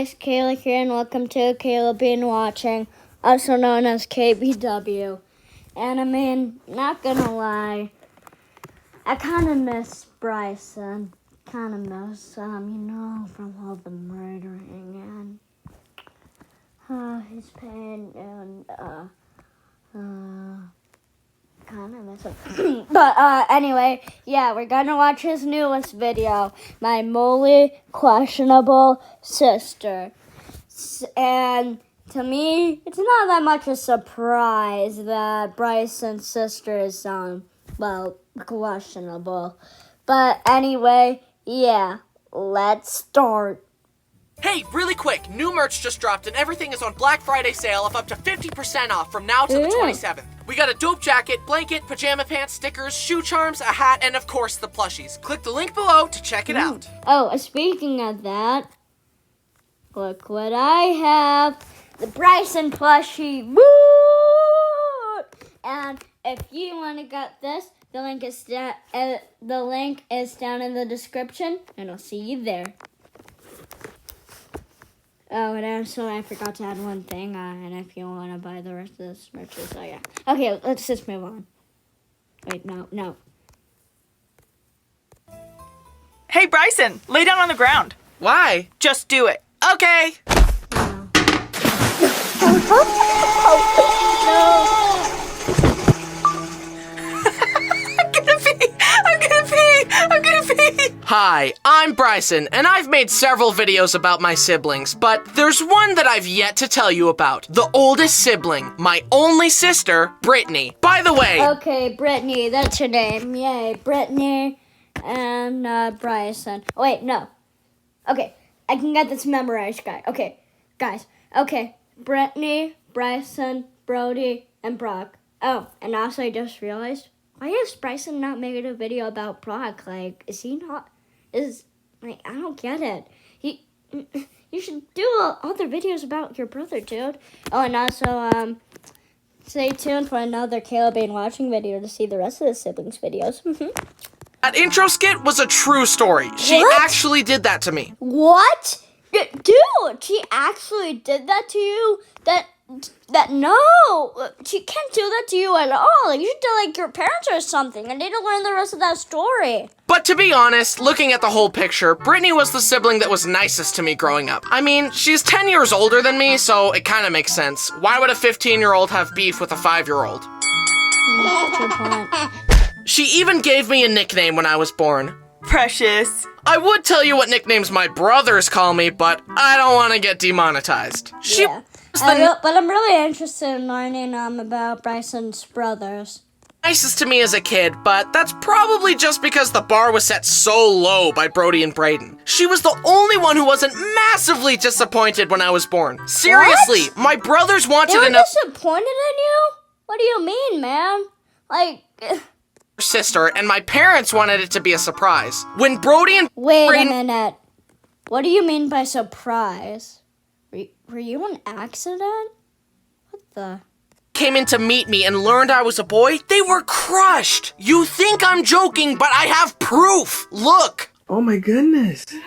It's Kayla here, and welcome to Kayla Being Watching, also known as KBW. And I mean, not gonna lie, I kind of miss Bryson. Kind of miss from all the murdering and his pain and kind of miss him. But anyway, yeah, we're gonna watch his newest video, my morally questionable sister. And to me, it's not that much a surprise that Bryson's sister is questionable. But anyway, yeah, let's start. Hey, really quick, new merch just dropped and everything is on Black Friday sale of up to 50% off from now to the 27th. We got a dope jacket, blanket, pajama pants, stickers, shoe charms, a hat, and of course the plushies. Click the link below to check it out. Oh, speaking of that, look what I have, the Bryson plushie. Woo! And if you want to get this, the link is down in the description, and I'll see you there. Oh, and also I forgot to add one thing, and if you want to buy the rest of this merch, so yeah. Okay, let's just move on. Wait, no. Hey, Bryson, lay down on the ground. Why? Just do it. Okay. I'm gonna pee. Hi, I'm Bryson, and I've made several videos about my siblings, but there's one that I've yet to tell you about. The oldest sibling, my only sister, Brittany. By the way... Okay, Brittany, that's your name. Yay, Brittany and Bryson. Oh, wait, no. Okay, I can get this memorized, guy. Okay, guys. Okay, Brittany, Bryson, Brody, and Brock. Oh, and also I just realized, why is Bryson not making a video about Brock? Like, is he not... I don't get it. You should do other videos about your brother, dude. Oh, and also, stay tuned for another Kayla Being Watching video to see the rest of the siblings' videos. That intro skit was a true story. She actually did that to me. What? Dude, she actually did that to you? No, she can't do that to you at all. Like, you should tell, like, your parents or something. I need to learn the rest of that story. But to be honest, looking at the whole picture, Brittany was the sibling that was nicest to me growing up. I mean, she's 10 years older than me, so it kind of makes sense. Why would a 15-year-old have beef with a 5-year-old? Good point. She even gave me a nickname when I was born. Precious. I would tell you what nicknames my brothers call me, but I don't want to get demonetized. Yeah. But I'm really interested in learning about Bryson's brothers. Nicest to me as a kid, but that's probably just because the bar was set so low by Brody and Brayden. She was the only one who wasn't massively disappointed when I was born. Seriously, my brothers wanted They were enough disappointed in you? What do you mean, man? Like... sister, and my parents wanted it to be a surprise. When Brody and Wait Brayden... a minute. What do you mean by surprise? Were you an accident? What the... came in to meet me and learned I was a boy, they were crushed. You think I'm joking, but I have proof. Look. Oh my goodness. Come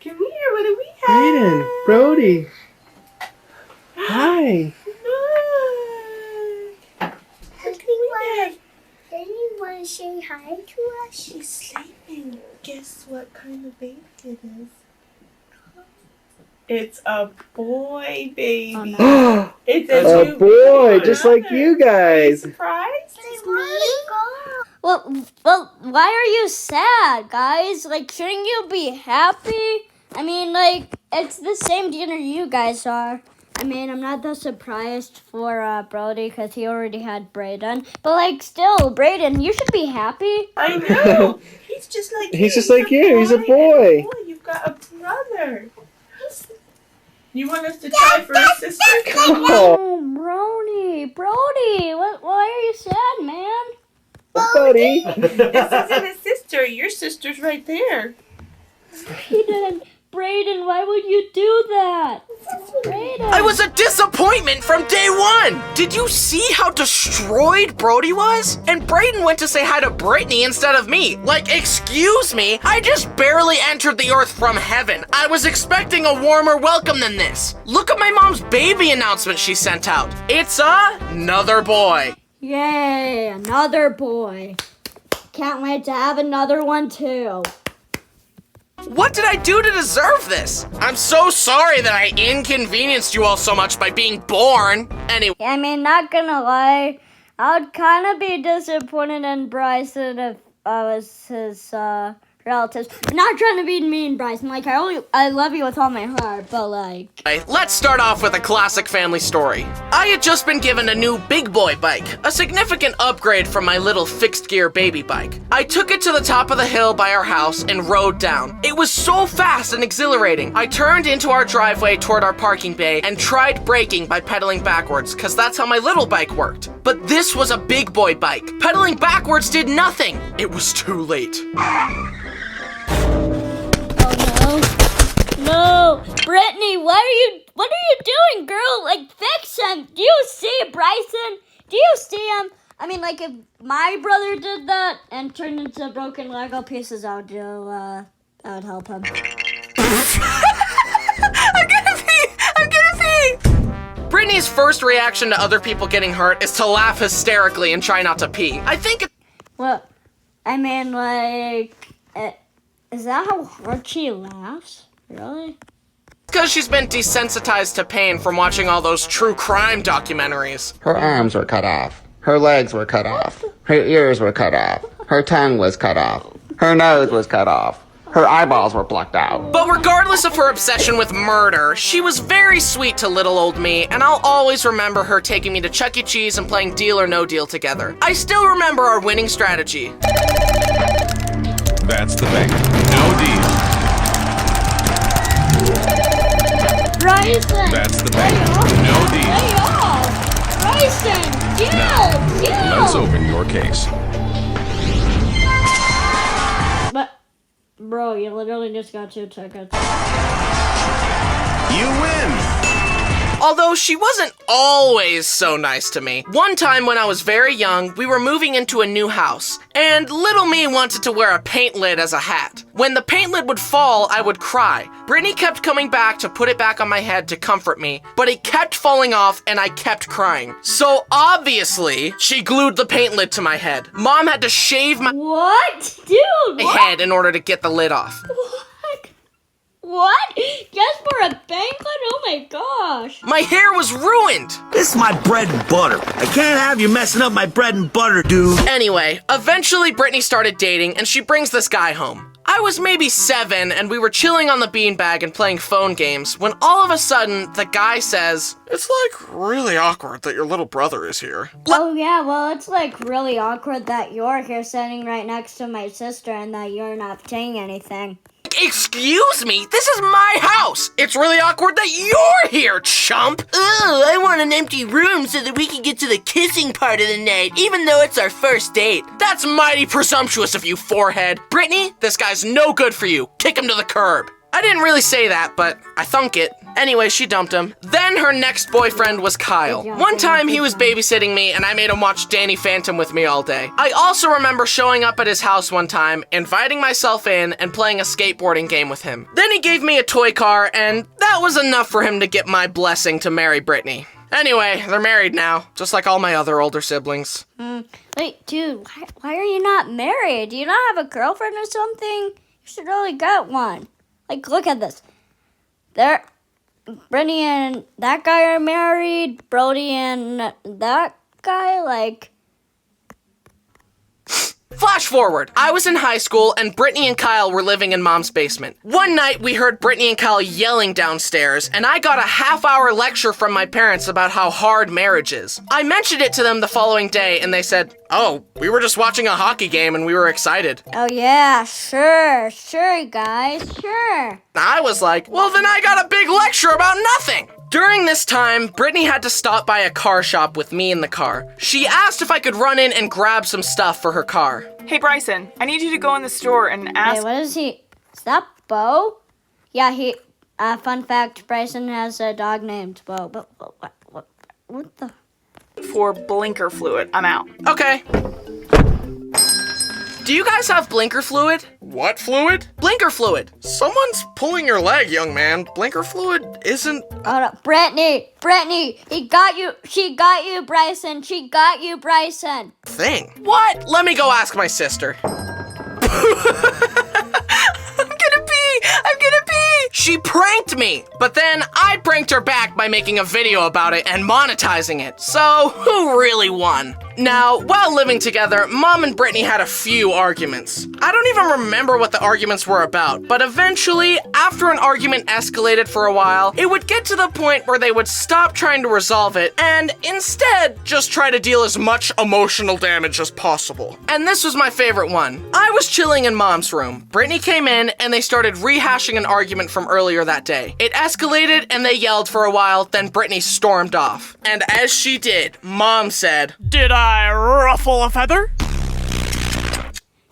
here, what do we have? Brayden, Brody. Hi. Then you want to say hi to us? She's sleeping. Guess what kind of baby it is? It's a boy baby. Oh, no. It's A new boy, baby. just like you guys. Surprised? It's me. Well, why are you sad, guys? Like, shouldn't you be happy? I mean, like, it's the same dinner you guys are. I mean, I'm not that surprised for Brody because he already had Brayden. But, like, still, Brayden, you should be happy. I know. He's just like you. He's just like you. He's a boy. You've got a brother. You want us to try for a sister? Oh, Brody, why are you sad, man? buddy. This isn't a sister. Your sister's right there. He didn't Brayden, why would you do that? Brayden. I was a disappointment from day one! Did you see how destroyed Brody was? And Brayden went to say hi to Brittany instead of me. Like, excuse me, I just barely entered the earth from heaven. I was expecting a warmer welcome than this. Look at my mom's baby announcement she sent out. It's another boy. Yay, another boy. Can't wait to have another one too. What did I do to deserve this? I'm so sorry that I inconvenienced you all so much by being born. Anyway. I mean, not gonna lie, I would kind of be disappointed in Bryson if I was his relatives. I'm not trying to be mean, Bryson. Like, I love you with all my heart, but like... Let's start off with a classic family story. I had just been given a new big boy bike, a significant upgrade from my little fixed gear baby bike. I took it to the top of the hill by our house and rode down. It was so fast and exhilarating. I turned into our driveway toward our parking bay and tried braking by pedaling backwards, cause that's how my little bike worked. But this was a big boy bike. Pedaling backwards did nothing. It was too late. No, Brittany, what are you doing, girl? Like, fix him. Do you see Bryson? Do you see him? I mean, like, if my brother did that and turned into broken Lego pieces, I would help him. I'm gonna pee! Brittany's first reaction to other people getting hurt is to laugh hysterically and try not to pee. I think Well, I mean, like, is that how hard she laughs? Really? because she's been desensitized to pain from watching all those true crime documentaries. Her arms were cut off. Her legs were cut off. Her ears were cut off. Her tongue was cut off. Her nose was cut off. Her eyeballs were plucked out. But regardless of her obsession with murder, she was very sweet to little old me, and I'll always remember her taking me to Chuck E. Cheese and playing Deal or No Deal together. I still remember our winning strategy. That's the thing. No deal. Bryson! That's the thing. No deal. Lay off! Bryson! Deal! Let's open your case. But, bro, you literally just got 2 tickets. You win. Although she wasn't always so nice to me. One time when I was very young, we were moving into a new house, and little me wanted to wear a paint lid as a hat. When the paint lid would fall, I would cry. Brittany kept coming back to put it back on my head to comfort me, but it kept falling off and I kept crying. So obviously, she glued the paint lid to my head. Mom had to shave my What? Dude, what? head in order to get the lid off. What? Just for a banquet? Oh my gosh. My hair was ruined. This is my bread and butter. I can't have you messing up my bread and butter, dude. Anyway, eventually Brittany started dating and she brings this guy home. I was maybe 7 and we were chilling on the beanbag and playing phone games when all of a sudden the guy says, "It's like really awkward that your little brother is here." Oh yeah, well it's like really awkward that you're here sitting right next to my sister and that you're not saying anything. Excuse me, this is my house. It's really awkward that you're here, chump. Oh, I want an empty room so that we can get to the kissing part of the night, even though it's our first date. That's mighty presumptuous of you, forehead. Brittany, this guy's no good for you. Kick him to the curb. I didn't really say that, but I thunk it. Anyway, she dumped him. Then her next boyfriend was Kyle. One time he was babysitting me and I made him watch Danny Phantom with me all day. I also remember showing up at his house one time, inviting myself in, and playing a skateboarding game with him. Then he gave me a toy car, and that was enough for him to get my blessing to marry Brittany. Anyway, they're married now, just like all my other older siblings. Wait, dude, why are you not married? Do you not have a girlfriend or something? You should really get one. Like, look at this. Brittany and that guy are married. Brody and that guy, like... Flash forward. I was in high school and Brittany and Kyle were living in Mom's basement. One night we heard Brittany and Kyle yelling downstairs and I got a half-hour lecture from my parents about how hard marriage is. I mentioned it to them the following day and they said, "Oh, we were just watching a hockey game and we were excited." Oh yeah, sure, guys, sure. I was like, well then I got a big lecture about nothing. During this time, Brittany had to stop by a car shop with me in the car. She asked if I could run in and grab some stuff for her car. Hey, Bryson, I need you to go in the store and ask... Hey, what is he? Is that Bo? Yeah, fun fact, Bryson has a dog named Bo. But what the? For blinker fluid. I'm out. Okay. Do you guys have blinker fluid? What fluid? Blinker fluid. Someone's pulling your leg, young man. Blinker fluid isn't... Oh no, Brittany, he got you, she got you, Bryson, she got you, Bryson. thing. What? Let me go ask my sister. I'm gonna pee! She pranked me! But then I pranked her back by making a video about it and monetizing it. So, who really won? Now, while living together, Mom and Brittany had a few arguments. I don't even remember what the arguments were about, but eventually, after an argument escalated for a while, it would get to the point where they would stop trying to resolve it and instead just try to deal as much emotional damage as possible. And this was my favorite one. I was chilling in Mom's room. Brittany came in and they started rehashing an argument from earlier that day. It escalated and they yelled for a while, then Brittany stormed off. And as she did, Mom said, "Did I ruffle a feather?"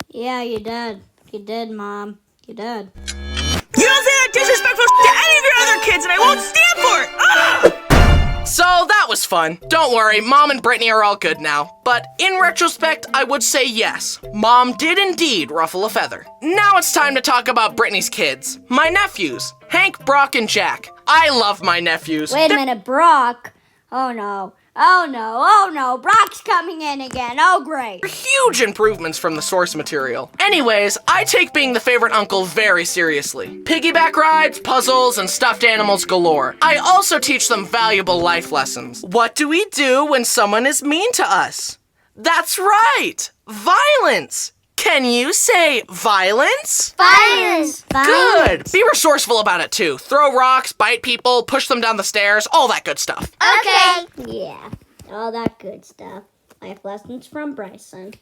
Yeah, you did. You did, Mom. You did. You don't say that disrespectful to any of your other kids, and I won't stand for it! Ah! So that was fun. Don't worry, Mom and Brittany are all good now. But in retrospect, I would say yes, Mom did indeed ruffle a feather. Now it's time to talk about Brittany's kids. My nephews, Hank, Brock, and Jack. I love my nephews. Wait a minute, Brock. Oh no. Oh no, oh no, Brock's coming in again. Oh great. Huge improvements from the source material. Anyways, I take being the favorite uncle very seriously. Piggyback rides, puzzles, and stuffed animals galore. I also teach them valuable life lessons. What do we do when someone is mean to us? That's right, violence. Can you say violence? Violence. Good. Be resourceful about it too. Throw rocks, bite people, push them down the stairs, all that good stuff. Okay. Yeah, all that good stuff. Life lessons from Bryson.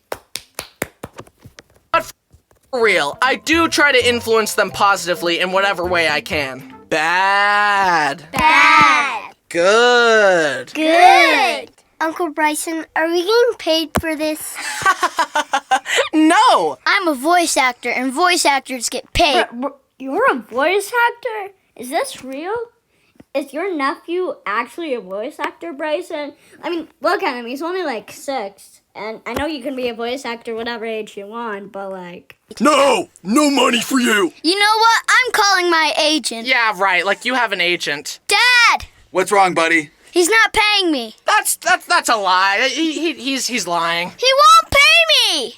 But for real, I do try to influence them positively in whatever way I can. Bad. Bad. Good. Good. Uncle Bryson, are we getting paid for this? No. I'm a voice actor, and voice actors get paid. You're a voice actor? Is this real? Is your nephew actually a voice actor, Bryson? I mean, look at him. He's only like 6. And I know you can be a voice actor whatever age you want, but like... No money for you. You know what? I'm calling my agent. Yeah, right. Like you have an agent. Dad! What's wrong, buddy? He's not paying me. That's a lie. He's lying. He won't pay me!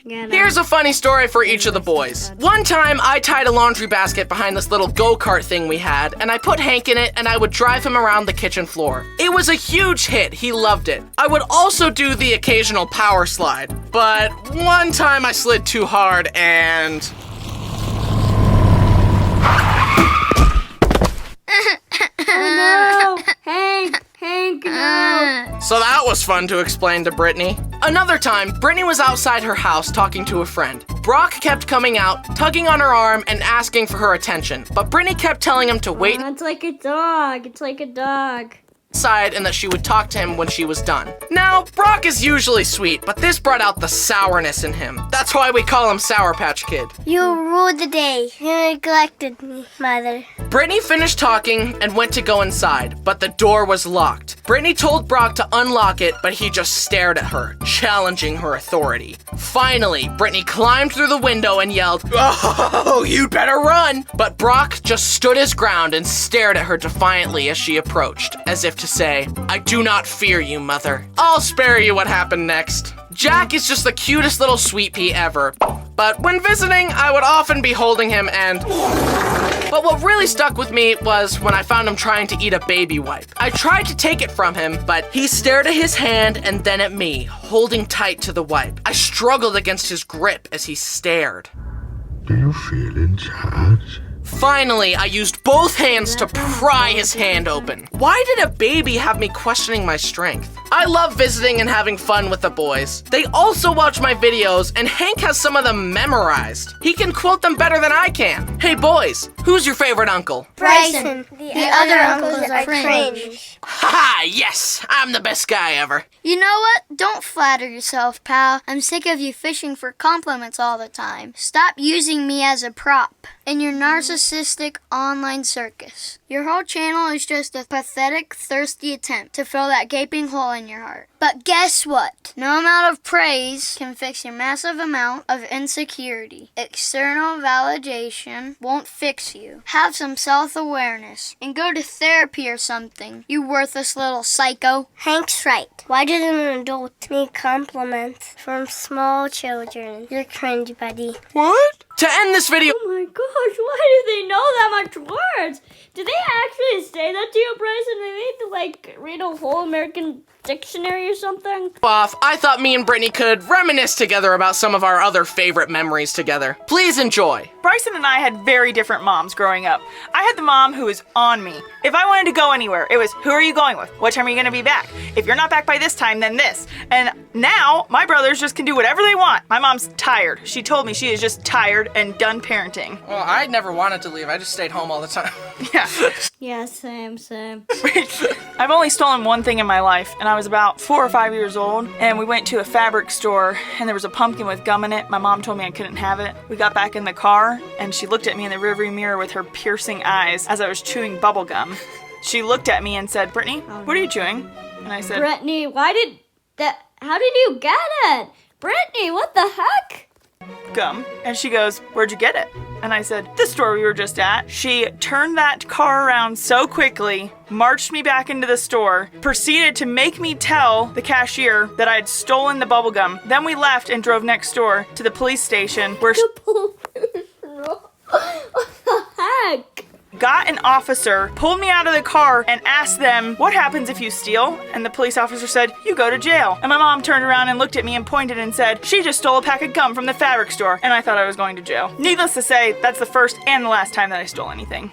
Yeah, no. Here's a funny story for each of the boys. One time, I tied a laundry basket behind this little go-kart thing we had, and I put Hank in it, and I would drive him around the kitchen floor. It was a huge hit. He loved it. I would also do the occasional power slide, but one time I slid too hard, and... Oh, no! Hank, no! So that was fun to explain to Brittany. Another time, Brittany was outside her house talking to a friend. Brock kept coming out, tugging on her arm, and asking for her attention, but Brittany kept telling him to wait It's like a dog. It's like a dog. inside and that she would talk to him when she was done. Now, Brock is usually sweet, but this brought out the sourness in him. That's why we call him Sour Patch Kid. You ruled the day. You neglected me, Mother. Brittany finished talking and went to go inside, but the door was locked. Brittany told Brock to unlock it, but he just stared at her, challenging her authority. Finally, Brittany climbed through the window and yelled, "Oh, you'd better run!" But Brock just stood his ground and stared at her defiantly as she approached, as if to say, "I do not fear you, mother. I'll spare you what happened next." Jack is just the cutest little sweet pea ever. But when visiting, I would often be holding him and... But what really stuck with me was when I found him trying to eat a baby wipe. I tried to take it from him, but he stared at his hand and then at me, holding tight to the wipe. I struggled against his grip as he stared. Do you feel in charge? Finally, I used both hands to pry his hand open. Why did a baby have me questioning my strength? I love visiting and having fun with the boys. They also watch my videos, and Hank has some of them memorized. He can quote them better than I can. Hey boys, who's your favorite uncle? Bryson. The other uncles are cringe. Haha, yes, I'm the best guy ever. You know what? Don't flatter yourself, pal. I'm sick of you fishing for compliments all the time. Stop using me as a prop in your narcissistic online circus. Your whole channel is just a pathetic, thirsty attempt to fill that gaping hole in your heart. But guess what? No amount of praise can fix your massive amount of insecurity. External validation won't fix you. Have some self-awareness and go to therapy or something, you worthless little psycho. Hank's right. Why does an adult need compliments from small children? You're cringe, buddy. What? To end this video... Oh my gosh, why do they know that much words? Did they actually say that to you, Bryson? They need to, like, read a whole American dictionary or something? Off, I thought me and Brittany could reminisce together about some of our other favorite memories together. Please enjoy. Bryson and I had very different moms growing up. I had the mom who was on me. If I wanted to go anywhere, it was, who are you going with? What time are you going to be back? If you're not back by this time, then this. And now, my brothers just can do whatever they want. My mom's tired. She told me she is just tired and done parenting. Well, I never wanted to leave. I just stayed home all the time. Yeah. Yeah, same. I've only stolen one thing in my life, and I was about 4 or 5 years old, and we went to a fabric store, and there was a pumpkin with gum in it. My mom told me I couldn't have it. We got back in the car, and she looked at me in the rearview mirror with her piercing eyes as I was chewing bubble gum. She looked at me and said, Brittany, what are you chewing? And I said, Brittany, how did you get it? Brittany, what the heck? Gum. And she goes, where'd you get it? And I said, the store we were just at. She turned that car around so quickly, marched me back into the store, proceeded to make me tell the cashier that I had stolen the bubble gum. Then we left and drove next door to the police station where What the heck? got an officer, pulled me out of the car, and asked them, what happens if you steal? And the police officer said, you go to jail. And my mom turned around and looked at me and pointed and said, she just stole a pack of gum from the fabric store. And I thought I was going to jail. Needless to say, that's the first and the last time that I stole anything.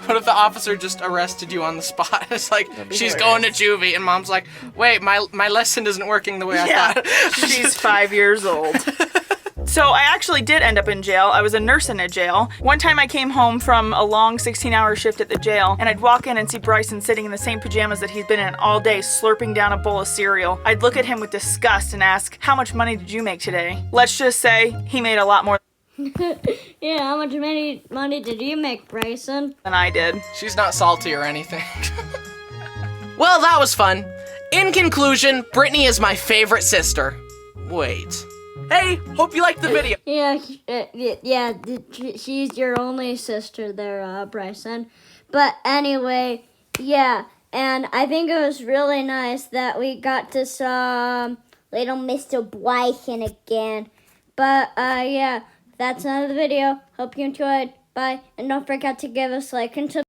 What if the officer just arrested you on the spot? It's like, she's going to juvie, and mom's like, wait, my lesson isn't working the way I thought. She's 5 years old. So I actually did end up in jail. I was a nurse in a jail. One time I came home from a long 16-hour shift at the jail, and I'd walk in and see Bryson sitting in the same pajamas that he's been in all day, slurping down a bowl of cereal. I'd look at him with disgust and ask, how much money did you make today? Let's just say he made a lot more Yeah, how much money did you make, Bryson? than I did. She's not salty or anything. Well, that was fun. In conclusion, Brittany is my favorite sister. Wait. Hey, hope you liked the video. Yeah, she's your only sister there, Bryson. But anyway, yeah, and I think it was really nice that we got to saw little Mr. Bryson again. But, yeah, that's another video. Hope you enjoyed. Bye, and don't forget to give us a like and subscribe.